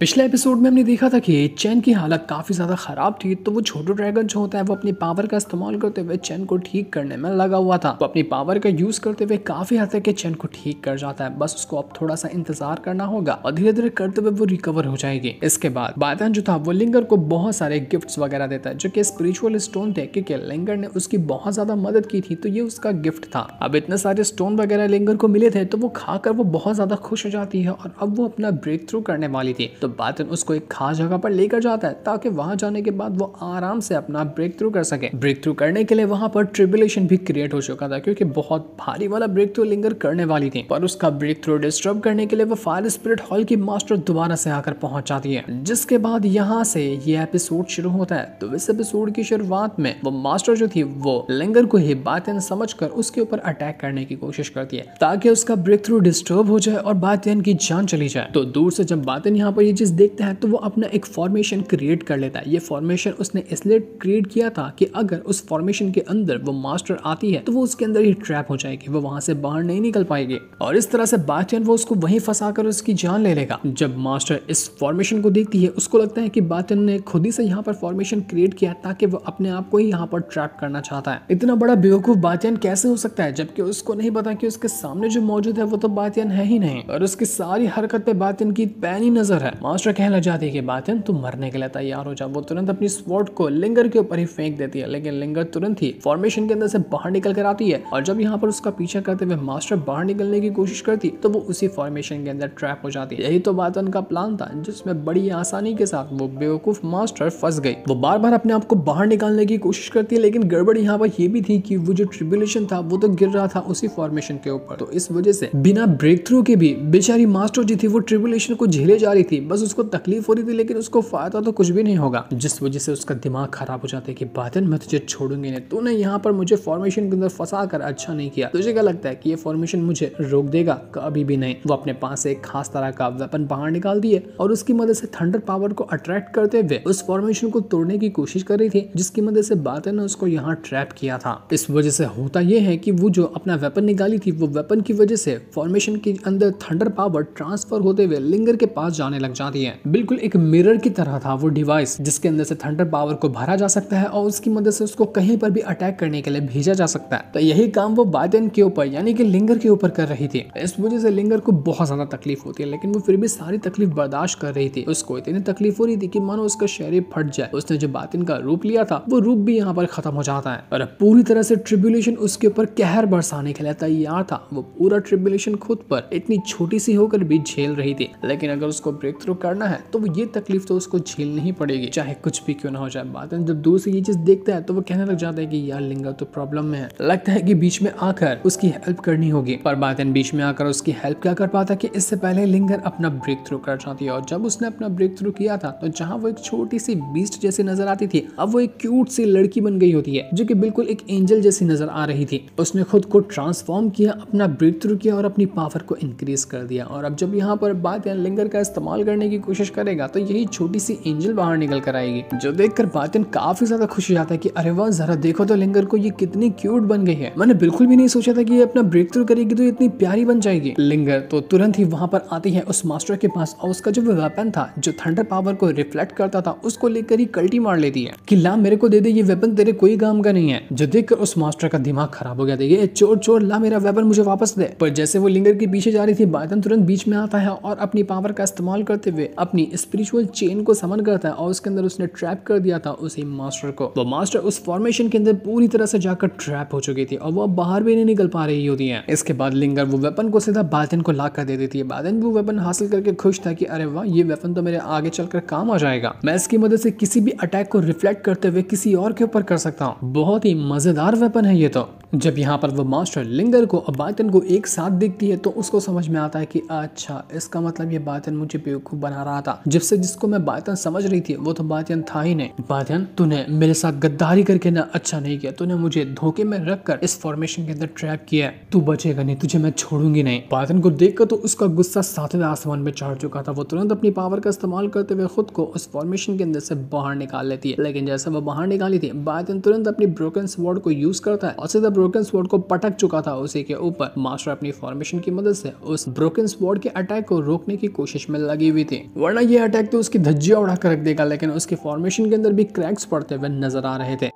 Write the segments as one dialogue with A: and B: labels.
A: पिछले एपिसोड में हमने देखा था कि चैन की हालत काफ़ी ज़्यादा ख़राब थी, तो वो छोटू ड्रैगन जो होता है वो अपनी पावर का इस्तेमाल करते हुए चैन को ठीक करने में लगा हुआ था। वो अपनी पावर का यूज़ करते हुए काफ़ी हद तक चैन को ठीक कर जाता है। बस उसको अब थोड़ा सा इंतजार करना होगा और धीरे धीरे करते हुए वो रिकवर हो जाएगी। इसके बाद बायतन जो था वो लिंगर को बहुत सारे गिफ्ट्स वगैरह देता है, जो कि स्पिरिचुअल स्टोन थे, क्योंकि लिंगर ने उसकी बहुत ज़्यादा मदद की थी, तो ये उसका गिफ्ट था। अब इतने सारे स्टोन वगैरह लिंगर को मिले थे, तो वो खाकर वो बहुत ज़्यादा खुश हो जाती है और अब वो अपना ब्रेक थ्रू करने वाली थी। तो बायतन उसको एक खास जगह पर लेकर जाता है ताकि वहां जाने के बाद वो आराम से अपना ब्रेक थ्रू कर सके। ब्रेक थ्रू करने के लिए वहां पर ट्रिबुलेशन भी क्रिएट हो चुका था, क्योंकि बहुत भारी वाला ब्रेक थ्रू लिंगर करने वाली थी। पर उसका ब्रेक थ्रू डिस्टर्ब करने के लिए वो फायर स्पिरिट हॉल की मास्टर दोबारा से आकर पहुंच जाती है, जिसके बाद यहाँ से ये एपिसोड शुरू होता है। तो इस एपिसोड की शुरुआत में वो मास्टर जो थी वो लिंगर को ही बातें समझकर उसके ऊपर अटैक करने की कोशिश करती है ताकि उसका ब्रेक थ्रू डिस्टर्ब हो जाए और बातें की जान चली जाए। तो दूर से जब बातें यहाँ पर ये चीज देखता है तो वो अपना एक फॉर्मेशन क्रिएट कर लेता है। ये फॉर्मेशन उसने इसलिए क्रिएट किया था कि अगर उस फॉर्मेशन के अंदर वो मास्टर आती है तो वो उसके अंदर ही ट्रैप हो जाएगी, वो वहां से बाहर नहीं निकल पाएगी और इस तरह से बातियन वो उसको वहीं फंसाकर उसकी जान ले लेगा। जब मास्टर इस फॉर्मेशन को देखती है उसको लगता है कि बातियन ने खुद ही से यहाँ पर फॉर्मेशन क्रिएट किया है ताकि वो अपने आप को ही यहाँ पर ट्रैप करना चाहता है। इतना बड़ा बेवकूफ बातियन कैसे हो सकता है, जबकि उसको नहीं पता कि उसके सामने जो मौजूद है वो तो बातियन है ही नहीं और उसकी सारी हरकत पे बातियन की पैनी नजर है। मास्टर कहने लग जाती है कि बातियन तुम मरने के लिए तैयार हो जाओ। वो तुरंत अपनी स्वॉर्ड को लिंगर के ऊपर ही फेंक देती है, लेकिन लिंगर तुरंत ही फॉर्मेशन के अंदर से बाहर निकल कर आती है और जब यहाँ पर उसका पीछा करते हुए मास्टर बाहर निकलने की कोशिश करती तो वो उसी फॉर्मेशन के अंदर ट्रैप हो जाती है। यही तो बातियन का प्लान था, जिसमें बड़ी आसानी के साथ वो बेवकूफ मास्टर फंस गई। वो बार बार अपने आप को बाहर निकालने की कोशिश करती है, लेकिन गड़बड़ यहाँ पर यह भी थी कि वो जो ट्रिब्यूलेशन था वो तो गिर रहा था उसी फॉर्मेशन के ऊपर, तो इस वजह से बिना ब्रेक थ्रू के भी बेचारी मास्टर जी थी वो ट्रिब्यूलेशन को झेले जा रही थी। बस उसको तकलीफ हो रही थी, लेकिन उसको फायदा तो कुछ भी नहीं होगा, जिस वजह से उसका दिमाग खराब हो जाता है कि बातियन मैं तुझे छोड़ूंगी नहीं, तूने यहाँ पर मुझे फॉर्मेशन के अंदर फंसा कर अच्छा नहीं किया, तुझे क्या लगता है कि ये फॉर्मेशन मुझे रोक देगा? कभी भी नहीं। वो अपने पास से एक खास तरह का वेपन बाहर निकाल दिए और उसकी मदद से थंडर पावर को अट्रैक्ट करते हुए उस फॉर्मेशन को तोड़ने की कोशिश कर रही थी, जिसकी मदद से बातियन ने उसको यहाँ ट्रैप किया था। इस वजह से होता यह है कि वो जो अपना वेपन निकाली थी वो वेपन की वजह से फॉर्मेशन के अंदर थंडर पावर ट्रांसफर होते हुए लिंगर के पास जाने लग जाती है। बिल्कुल एक मिरर की तरह था वो डिवाइस, जिसके अंदर से थंडर पावर को भरा जा सकता है और उसकी मदद से उसको कहीं पर भी अटैक करने के लिए भेजा जा सकता है। तो यही काम वो बातियन के ऊपर यानी कि लिंगर के ऊपर कर रही थी। इस वजह से लिंगर को बहुत ज्यादा तकलीफ होती है, लेकिन वो फिर भी सारी तकलीफ बर्दाश्त कर रही थी। उसको इतनी तकलीफ हो रही थी कि मानो उसका शरीर फट जाए। उसने जो बातियन का रूप लिया था वो रूप भी यहाँ पर खत्म हो जाता है और अब पूरी तरह से ट्रिब्यूलेशन उसके ऊपर कहर बरसाने के लिए तैयार था। वो पूरा ट्रिब्यूलेशन खुद पर इतनी छोटी सी होकर भी झेल रही थी, लेकिन अगर उसको ब्रेक थ्रू करना है तो वो ये तकलीफ तो उसको झेलनी ही पड़ेगी, चाहे कुछ भी क्यों ना हो जाए। बातियन जब दूर से ये चीज देखता है तो वो कहने लग जाता है कि यार लिंगर तो प्रॉब्लम में है, लगता है कि बीच में आकर उसकी हेल्प करनी होगी। पर बातियन बीच में आकर उसकी हेल्प क्या कर पाता कि इससे पहले लिंगर अपना ब्रेक थ्रू कर जाती है और जब उसने अपना ब्रेक थ्रू किया था तो जहाँ वो एक छोटी सी बीस्ट जैसी नजर आती थी, अब वो एक क्यूट सी लड़की बन गई होती है, जो कि बिल्कुल एक एंजल जैसी नजर आ रही थी। उसने खुद को ट्रांसफॉर्म किया, अपना ब्रेक थ्रू किया और अपनी पावर को इंक्रीज कर दिया। और अब जब यहाँ पर बातियन लिंगर का इस्तेमाल करने की कोशिश करेगा तो यही छोटी सी एंजल बाहर निकल कर आएगी, जो देखकर बातियन काफी ज्यादा खुश हो जाता है कि अरे वाह, जरा देखो तो लिंगर को ये कितनी क्यूट बन गई है। मैंने बिल्कुल भी नहीं सोचा था कि ये अपना ब्रेक थ्रू करेगी तो इतनी प्यारी बन जाएगी। लिंगर तो तुरंत ही वहां पर आती है उस मास्टर के पास और उसका जो वेपन था जो थंडर पावर को रिफ्लेक्ट करता था उसको लेकर ही कल्टी मार लेती है कि ला मेरे को दे दे, ये वेपन तेरे कोई काम का नहीं है। जो देखकर उस मास्टर का दिमाग खराब हो गया, देखिए चोर चोर, ला मेरा वेपन मुझे वापस दे। पर जैसे वो लिंगर के पीछे जा रही थी, बातियन तुरंत बीच में आता है और अपनी पावर का इस्तेमाल करते हुए अपनी स्पिरिचुअल चेन को समन करता है और उसके अंदर उसने ट्रैप कर दिया था उसी मास्टर को। वो मास्टर उस फॉर्मेशन के अंदर पूरी तरह से जाकर ट्रैप हो चुकी थी और वो बाहर भी नहीं निकल पा रही होती है। इसके बाद लिंगर वो वेपन को सीधा बातियन को ला कर दे देती है। बातियन वो वेपन हासिल करके खुश था कि अरे वाह, ये वेपन तो मेरे आगे चलकर काम आ जाएगा, मैं इसकी मदद से किसी भी अटैक को रिफ्लेक्ट करते हुए किसी और के ऊपर कर सकता हूँ। बहुत ही मजेदार वेपन है ये तो। जब यहाँ पर वो मास्टर लिंगर को और बातियन को एक साथ देखती है तो उसको समझ में आता है कि अच्छा, इसका मतलब ये बातियन मुझे बेवकूफ बना रहा था, जिसको मैं बातियन समझ रही थी वो तो बातियन था ही नहीं। बातियन, तूने मेरे साथ गद्दारी करके ना अच्छा नहीं किया, तूने मुझे धोखे में रखकर इस फॉर्मेशन के अंदर ट्रैप किया है, तू बचेगा नहीं, तुझे मैं छोड़ूंगी नहीं। बातियन को देखकर तो उसका गुस्सा सातवें आसमान में चढ़ चुका था। वो तुरंत अपनी पावर का इस्तेमाल करते हुए खुद को उस फॉर्मेशन के अंदर से बाहर निकाल लेती है, लेकिन जैसे वो बाहर निकाली थी बातियन तुरंत अपनी ब्रोकन स्वॉर्ड को यूज करता है और सीधा ब्रोकन स्वॉर्ड को पटक चुका था उसी के ऊपर। मास्टर अपनी फॉर्मेशन की मदद से उस ब्रोकन स्वॉर्ड के अटैक को रोकने की कोशिश में लगी हुई थी, वरना ये अटैक तो उसकी धज्जियां उड़ा कर रख देगा। लेकिन उसके फॉर्मेशन के अंदर भी क्रैक्स पड़ते हुए नजर आ रहे थे।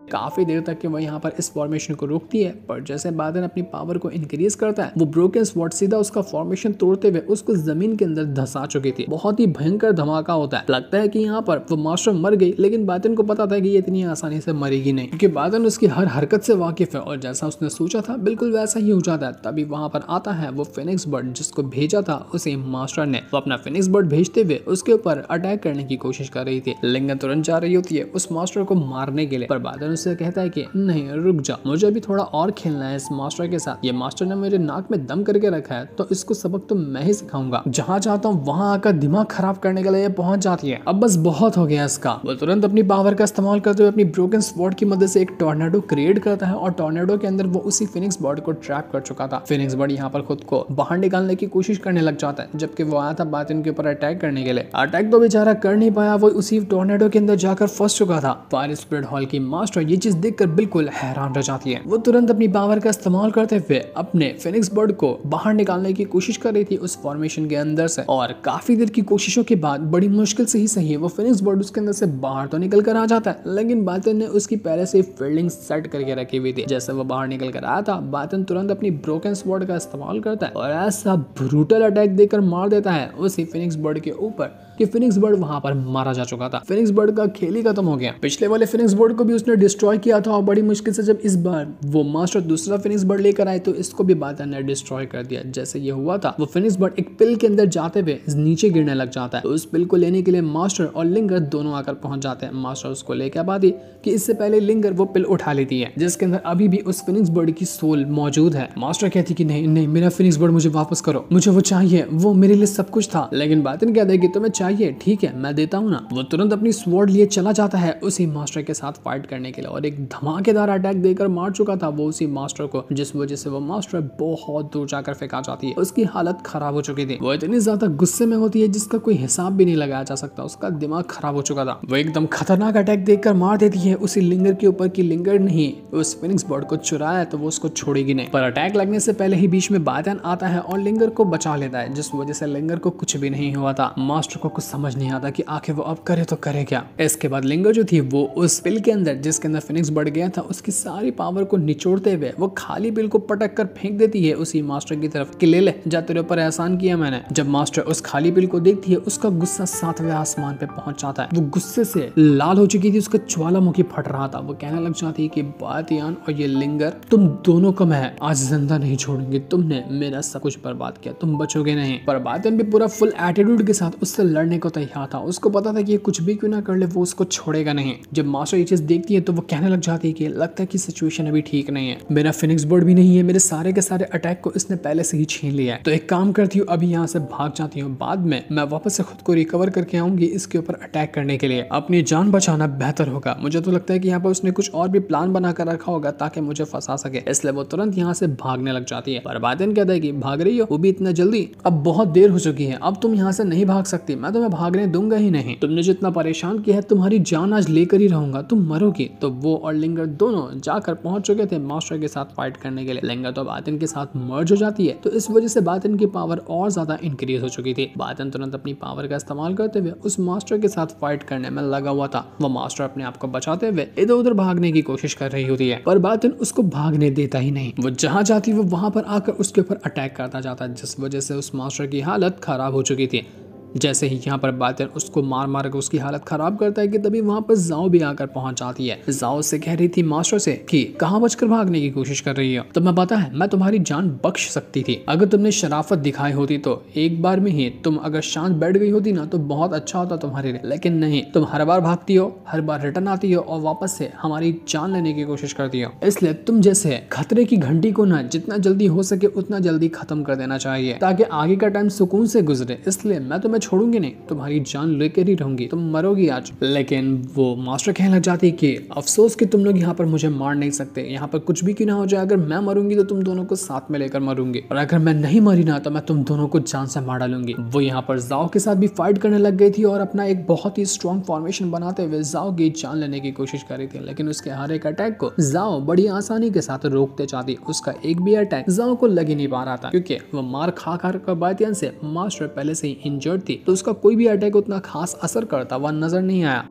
A: काफी देर तक के वो यहाँ पर इस फॉर्मेशन को रोकती है, पर जैसे बादन अपनी पावर को इंक्रीज करता है, वो ब्रोकन स्वॉर्ड सीधा उसका फॉर्मेशन तोड़ते हुए उसको जमीन के अंदर धंसा चुकी थी। बहुत ही भयंकर धमाका होता है। लगता है कि यहाँ पर वो मास्टर मर गई, लेकिन बादन को पता था कि ये इतनी आसानी से मरेगी नहीं, क्योंकि बादन उसकी हर हरकत से वाकिफ है और जैसा उसने सोचा था बिल्कुल वैसा ही हो जाता है। तभी वहां पर आता है वो फिनिक्स बर्ड जिसको भेजा था उसे मास्टर ने। वो अपना फिनिक्स बर्ड भेजते हुए उसके ऊपर अटैक करने की कोशिश कर रही थी। लिंगन तुरंत जा रही होती है उस मास्टर को मारने के लिए, पर बादन उससे कहता है कि नहीं रुक जा, मुझे अभी थोड़ा और खेलना है इस मास्टर के साथ। ये मास्टर ने मेरे नाक में दम करके रखा है, तो इसको सबक तो मैं ही सिखाऊंगा। जहाँ चाहता हूँ वहां आकर दिमाग खराब करने के लिए पहुंच जाती है। अब बस बहुत हो गया इसका। वो तुरंत अपनी पावर का इस्तेमाल करते हुए अपनी ब्रोकन स्वॉर्ड की मदद से एक टॉर्नेडो क्रिएट करता है और टॉर्नेडो के अंदर वो उसी फिनिक्स बर्ड को ट्रैप कर चुका था। फिनिक्स बर्ड यहाँ पर खुद को बाहर निकालने की कोशिश करने लग जाता है, जबकि वो आया था बातिन के ऊपर अटैक करने के लिए। अटैक तो बेचारा कर नहीं पाया, वो उसी टॉर्नेडो के अंदर जाकर फंस चुका था। फायर स्प्रेड हॉल की मास्टर ये चीज देखकर बिल्कुल हैरान रह जाती है। वो तुरंत अपनी पावर का इस्तेमाल करते हुए अपने फिनिक्स बर्ड को बाहर निकालने की कोशिश कर रही थी उस फॉर्मेशन के अंदर से, और काफी देर की कोशिशों के बाद बड़ी मुश्किल से ही सही वो फिनिक्स बर्ड उसके अंदर से बाहर तो निकल कर आ जाता है, लेकिन बातिन ने उसकी पहले से फील्डिंग सेट करके रखी हुई थी। जैसे वो बाहर निकल कर आया था, बातिन तुरंत अपनी ब्रोकन स्वॉर्ड का इस्तेमाल करता है और ऐसा ब्रूटल अटैक देकर मार देता है उसी फिनिक्स बर्ड के ऊपर कि फिनिक्स बर्ड वहां पर मारा जा चुका था। फिनिक्स बर्ड का खेल ही खत्म हो गया। पिछले वाले फिनिक्स बर्ड को भी उसने डिस्ट्रॉय किया था और बड़ी मुश्किल से जब इस बार वो मास्टर दूसरा फिनिक्स बर्ड लेकर आए तो इसको भी बादन ने डिस्ट्रॉय कर दिया। जैसे ये हुआ था, वो फिनिक्स बर्ड एक पिल के अंदर जाते हुए नीचे गिरने लग जाता है। तो उस पिल को लेने के लिए मास्टर और लिंगर दोनों आकर पहुंच जाते हैं। मास्टर उसको लेकर आती कि इससे पहले लिंगर वो पिल उठा लेती है जिसके अंदर अभी भी उस फिनिक्स बर्ड की सोल मौजूद है। मास्टर कहती कि नहीं नहीं, मेरा फिनिक्स बर्ड मुझे वापस करो, मुझे वो चाहिए, वो मेरे लिए सब कुछ था। लेकिन बातिन कहता है कि तुम्हें चाहिए, ठीक है मैं देता हूँ ना। वो तुरंत अपनी स्वॉर्ड लिए चला जाता है उसी मास्टर के साथ फाइट करने के लिए और एक धमाकेदार अटैक देकर मार चुका था वो उसी मास्टर को, जिस वजह से वो मास्टर बहुत दूर जाकर फेंका जाती है। उसकी हालत खराब हो चुकी थी। वो इतनी ज्यादा गुस्से में होती है जिसका कोई हिसाब भी नहीं लगाया जा सकता। उसका दिमाग खराब हो चुका था। वो एकदम खतरनाक अटैक देखकर मार देती है उसी लिंगर के ऊपर की लिंगर नहीं उस फिनिक्स बर्ड को चुराया तो वो उसको छोड़ेगी नहीं। पर अटैक लगने से पहले ही बीच में बादन आता है और लिंगर को बचा लेता है, जिस वजह से लिंगर को कुछ भी नहीं हुआ था। मास्टर को कुछ समझ नहीं आता कि आखिर वो अब करे तो करे क्या। इसके बाद लिंगर जो थी वो उस पिल के अंदर जिसके अंदर फिनिक्स बढ़ गया था उसकी सारी पावर को निचोड़ते हुए वो खाली पिल को पटक कर फेंक देती है उसी मास्टर की तरफ कि ले ले जा, तेरे ऊपर एहसान किया मैंने। जब मास्टर उस खाली पिल को देखती है उसका गुस्सा 7वें आसमान पे पहुंच जाता है। वो गुस्से से लाल हो चुकी थी, उसका ज्वालामुखी फट रहा था। वो कहने लग जाती है कि बातियान और ये लिंगर तुम दोनों को मैं आज जिंदा नहीं छोड़ूंगी, तुमने मेरा सब कुछ बर्बाद किया, तुम बचोगे नहीं। पर बातियान भी पूरा फुल एटीट्यूड के साथ उससे लड़ने को तैयार था। उसको पता था कि ये कुछ भी क्यों ना कर ले वो उसको छोड़ेगा नहीं। जब मास्टर ये चीज देखती है तो वो कहने लग जाती है कि लगता है कि सिचुएशन अभी ठीक नहीं है, मेरा फिनिक्स बर्ड भी नहीं है, मेरे सारे के सारे अटैक को इसने पहले से ही छीन लिया है। तो एक काम करती हूँ, अभी यहाँ से भाग जाती हूँ, बाद में मैं वापस से खुद को रिकवर करके आऊंगी इसके ऊपर अटैक करने के लिए। अपनी जान बचाना बेहतर होगा। मुझे तो लगता है कि यहाँ पर उसने कुछ और भी प्लान बना कर रखा होगा ताकि मुझे फंसा सके, इसलिए वो तुरंत यहाँ से भागने लग जाती है। पर बातिन कहता है कि भाग रही हो, वो भी इतना जल्दी, अब बहुत देर हो चुकी है, अब तुम यहाँ से नहीं भाग सकती, मैं तुम्हें भागने दूंगा ही नहीं। तुमने जितना परेशान किया है तुम्हारी जान आज लेकर ही रहूंगा, तुम मरोगी। तो वो और लिंगर दोनों जाकर पहुंच चुके थे मास्टर के साथ फाइट करने के लिए। लिंगर तो बातिन के साथ मर्ज हो जाती है, तो इस वजह से बातिन की पावर और ज्यादा इंक्रीज हो चुकी थी। बातिन तुरंत अपनी पावर का इस्तेमाल करते हुए उस मास्टर के साथ फाइट करने में लगा हुआ था। वो मास्टर अपने आप को बचाते हुए इधर उधर भागने की कोशिश कर रही होती है, पर बातिन उसको भागने देता ही नहीं। वो जहां जाती वो वहां पर आकर उसके ऊपर अटैक करता जाता, जिस वजह से उस मास्टर की हालत खराब हो चुकी थी। जैसे ही यहाँ पर बातिन उसको मार मार कर उसकी हालत खराब करता है कि तभी वहां पर जाओ भी आकर पहुंच जाती है। जाओ से कह रही थी मास्टर से कि कहाँ बचकर भागने की कोशिश कर रही हो, तुम्हें पता है मैं तुम्हारी जान बख्श सकती थी, अगर तुमने शराफत दिखाई होती तो एक बार में ही तुम अगर शांत बैठ गई होती ना तो बहुत अच्छा होता तुम्हारे लिए, लेकिन नहीं, तुम हर बार भागती हो, हर बार रिटर्न आती हो और वापस से हमारी जान लेने की कोशिश करती हो। इसलिए तुम जैसे खतरे की घंटी को ना जितना जल्दी हो सके उतना जल्दी खत्म कर देना चाहिए ताकि आगे का टाइम सुकून से गुजरे। इसलिए मैं तुम्हें छोड़ूंगी नहीं, तुम्हारी जान लेकर ही रहूंगी, तुम मरोगी आज। लेकिन वो मास्टर कहने लग जाती कि अफसोस कि तुम लोग यहाँ पर मुझे मार नहीं सकते, यहाँ पर कुछ भी क्यों ना हो जाए, अगर मैं मरूंगी तो तुम दोनों को साथ में लेकर मरूंगी, और अगर मैं नहीं मरी ना तो मैं तुम दोनों को जान से मार डालूंगी। वो यहाँ पर जाओ के साथ भी फाइट करने लग गई थी और अपना एक बहुत ही स्ट्रॉन्ग फॉर्मेशन बनाते हुए जाओ की जान लेने की कोशिश कर रही थी, लेकिन उसके हर एक अटैक को जाओ बड़ी आसानी के साथ रोकते चाहती। उसका एक भी अटैक जाओ को लग ही नहीं पा रहा था क्योंकि वो मार खा कर बातियान से मास्टर पहले से ही इंजर्ड थी थी तो उसका कोई भी अटैक उतना खास असर करता हुआ नजर नहीं आया।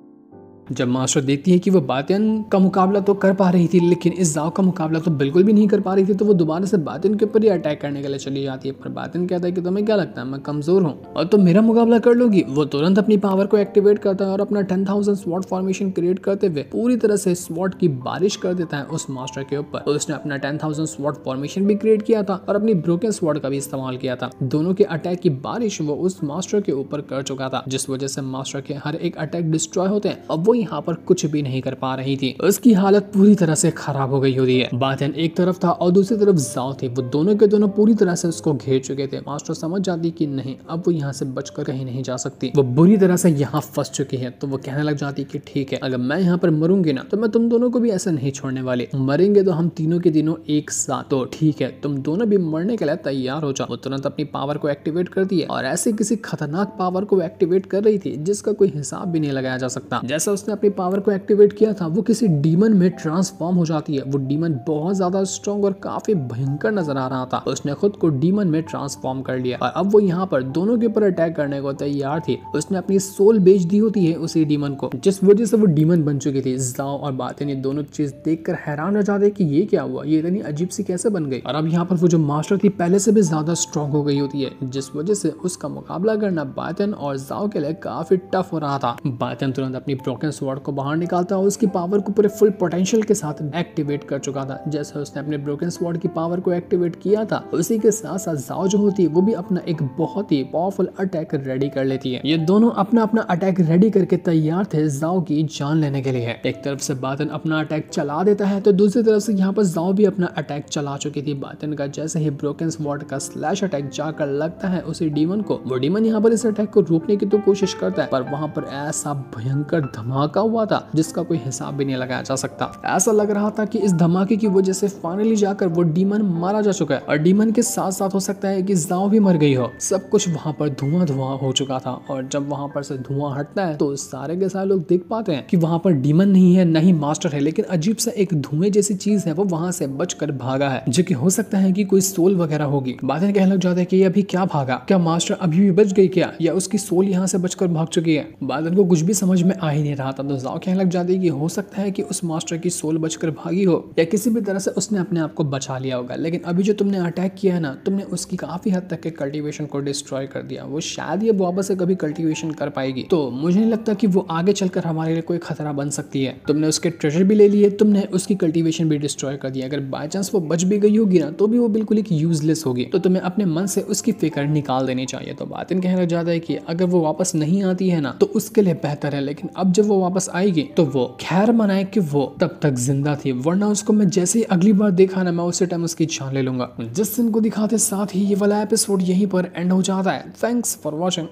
A: जब मास्टर देखती है कि वो बातियन का मुकाबला तो कर पा रही थी लेकिन इस जाओ का मुकाबला तो बिल्कुल भी नहीं कर पा रही थी, तो वो दोबारा से बातियन के ऊपर ही अटैक करने के लिए चली जाती है। पर बातियन कहता है कि तुम्हें क्या लगता है मैं कमजोर हूँ और तुम मेरा मुकाबला कर लोगी। वो तुरंत अपनी पावर को एक्टिवेट करता है और अपना 10,000 स्वॉर्ड फॉर्मेशन क्रिएट करते हुए पूरी तरह से स्वॉर्ड की बारिश कर देता है उस मास्टर के ऊपर। तो उसने अपना 10,000 स्वॉर्ड फॉर्मेशन भी क्रिएट किया था और अपनी ब्रोकन स्वॉर्ड का भी इस्तेमाल किया था। दोनों के अटैक की बारिश वो उस मास्टर के ऊपर कर चुका था, जिस वजह से मास्टर के हर एक अटैक डिस्ट्रॉय होते हैं। अब वो यहाँ पर कुछ भी नहीं कर पा रही थी, उसकी हालत पूरी तरह से खराब हो गई होती है। बातियन एक तरफ था और दूसरी तरफ जाओ थे, वो दोनों के दोनों पूरी तरह से उसको घेर चुके थे। मास्टर समझ जाती कि नहीं अब वो यहाँ से बचकर कहीं नहीं जा सकती, वो बुरी तरह से यहाँ फंस चुकी है। तो वो कहने लग जाती कि ठीक है अगर मैं यहाँ पर मरूंगी ना तो मैं तुम दोनों को भी ऐसा नहीं छोड़ने वाली, मरेंगे तो हम तीनों के तीनों एक साथ। तो ठीक है तुम दोनों भी मरने के लिए तैयार हो जाओ। वो तुरंत अपनी पावर को एक्टिवेट करती है और ऐसे किसी खतरनाक पावर को एक्टिवेट कर रही थी जिसका कोई हिसाब भी नहीं लगाया जा सकता। जैसा उसने अपनी पावर को एक्टिवेट किया था वो किसी डीमन में ट्रांसफॉर्म हो जाती है। वो डीमन बहुत ज्यादा स्ट्रॉन्ग और काफी भयंकर नजर आ रहा था। उसने खुद को डीमन में ट्रांसफॉर्म कर लिया और अब वो यहाँ पर दोनों के ऊपर अटैक करने को तैयार थी। उसने अपनी सोल बेच दी होती है उसी डीमन को, जिस वजह से वो डीमन बन चुकी थी। जाओ और बातियन ये दोनों चीज देखकर हैरान रह जाते कि ये क्या हुआ, ये इतनी अजीब सी कैसे बन गई। और अब यहाँ पर वो जो मास्टर थी पहले से भी ज्यादा स्ट्रॉन्ग हो गई होती है, जिस वजह से उसका मुकाबला करना बातियन और जाओ के लिए काफी टफ हो रहा था। बातियन तुरंत अपनी ब्रोकन स्वॉर्ड को बाहर निकालता और उसकी पावर को पूरे फुल पोटेंशियल के साथ एक्टिवेट कर चुका था। जैसे उसने अपने ब्रोकन स्वॉर्ड की पावर को एक्टिवेट किया था उसी के साथ साथ जाओ जो होती है वो भी अपना एक बहुत ही पावरफुल अटैक रेडी कर लेती है। ये दोनों अपना अपना अटैक रेडी करके तैयार थे जाओ की जान लेने के लिए। एक तरफ से बातियन अपना अटैक चला देता है तो दूसरी तरफ से यहाँ पर जाओ भी अपना अटैक चला चुकी थी। बातियन का जैसे ही ब्रोकन स्वॉर्ड का स्लैश अटैक जाकर लगता है उसी डीमन को, वो डीमन यहाँ पर इस अटैक को रोकने की तो कोशिश करता है पर वहां पर ऐसा भयंकर धमाका हुआ था जिसका कोई हिसाब भी नहीं लगाया जा सकता। ऐसा लग रहा था कि इस धमाके की वजह से फाइनली जाकर वो डीमन मारा जा चुका है और डीमन के साथ साथ हो सकता है कि जाओ भी मर गई हो। सब कुछ वहां पर धुआं धुआं हो चुका था और जब वहां पर से धुआं हटता है तो सारे के सारे लोग देख पाते हैं कि वहां पर डीमन नहीं है, नहीं मास्टर है, लेकिन अजीब सा एक धुएं जैसी चीज है वो वहां से बचकर भागा है, जो कि हो सकता है कि कोई सोल वगैरह होगी। बातियन कहने लग जाता है कि ये अभी क्या भागा, क्या मास्टर अभी भी बच गई क्या, या उसकी सोल यहाँ से बचकर भाग चुकी है। बातियन को कुछ भी समझ में आ ही नहीं रहा था। तो जाओ कहने लग जाती है कि हो सकता है कि उस मास्टर की सोल बचकर भागी हो या किसी भी तरह से उसने अपने आप को बचा लिया होगा, लेकिन अभी जो तुमने अटैक किया है ना तुमने उसकी काफी हद तक के कल्टीवेशन को डिस्ट्रॉय कर दिया। वो शायद ये वापस से कभी कल्टीवेशन कर पाएगी, तो मुझे नहीं लगता कि वो आगे चलकर हमारे लिए कोई खतरा बन सकती है। तुमने उसके ट्रेजर भी ले लिए, तुमने उसकी कल्टीवेशन भी डिस्ट्रॉय कर दिया। अगर बाय चांस वो बच भी गई होगी ना तो भी वो बिल्कुल एक यूजलेस होगी, तो तुम्हें अपने मन से उसकी फिक्र निकाल देनी चाहिए। तो बातियन कहना चाहता है कि अगर वो वापस नहीं आती है ना तो उसके लिए बेहतर है, लेकिन अब जब वो वापस आएगी तो वो खैर मनाए कि वो तब तक जिंदा थी, वरना उसको मैं जैसे ही अगली बार देखा ना मैं उसी टाइम उसकी जान ले लूंगा। जिस दिन को दिखाते साथ ही ये वाला एपिसोड यहीं पर एंड हो जाता है। Thanks for watching.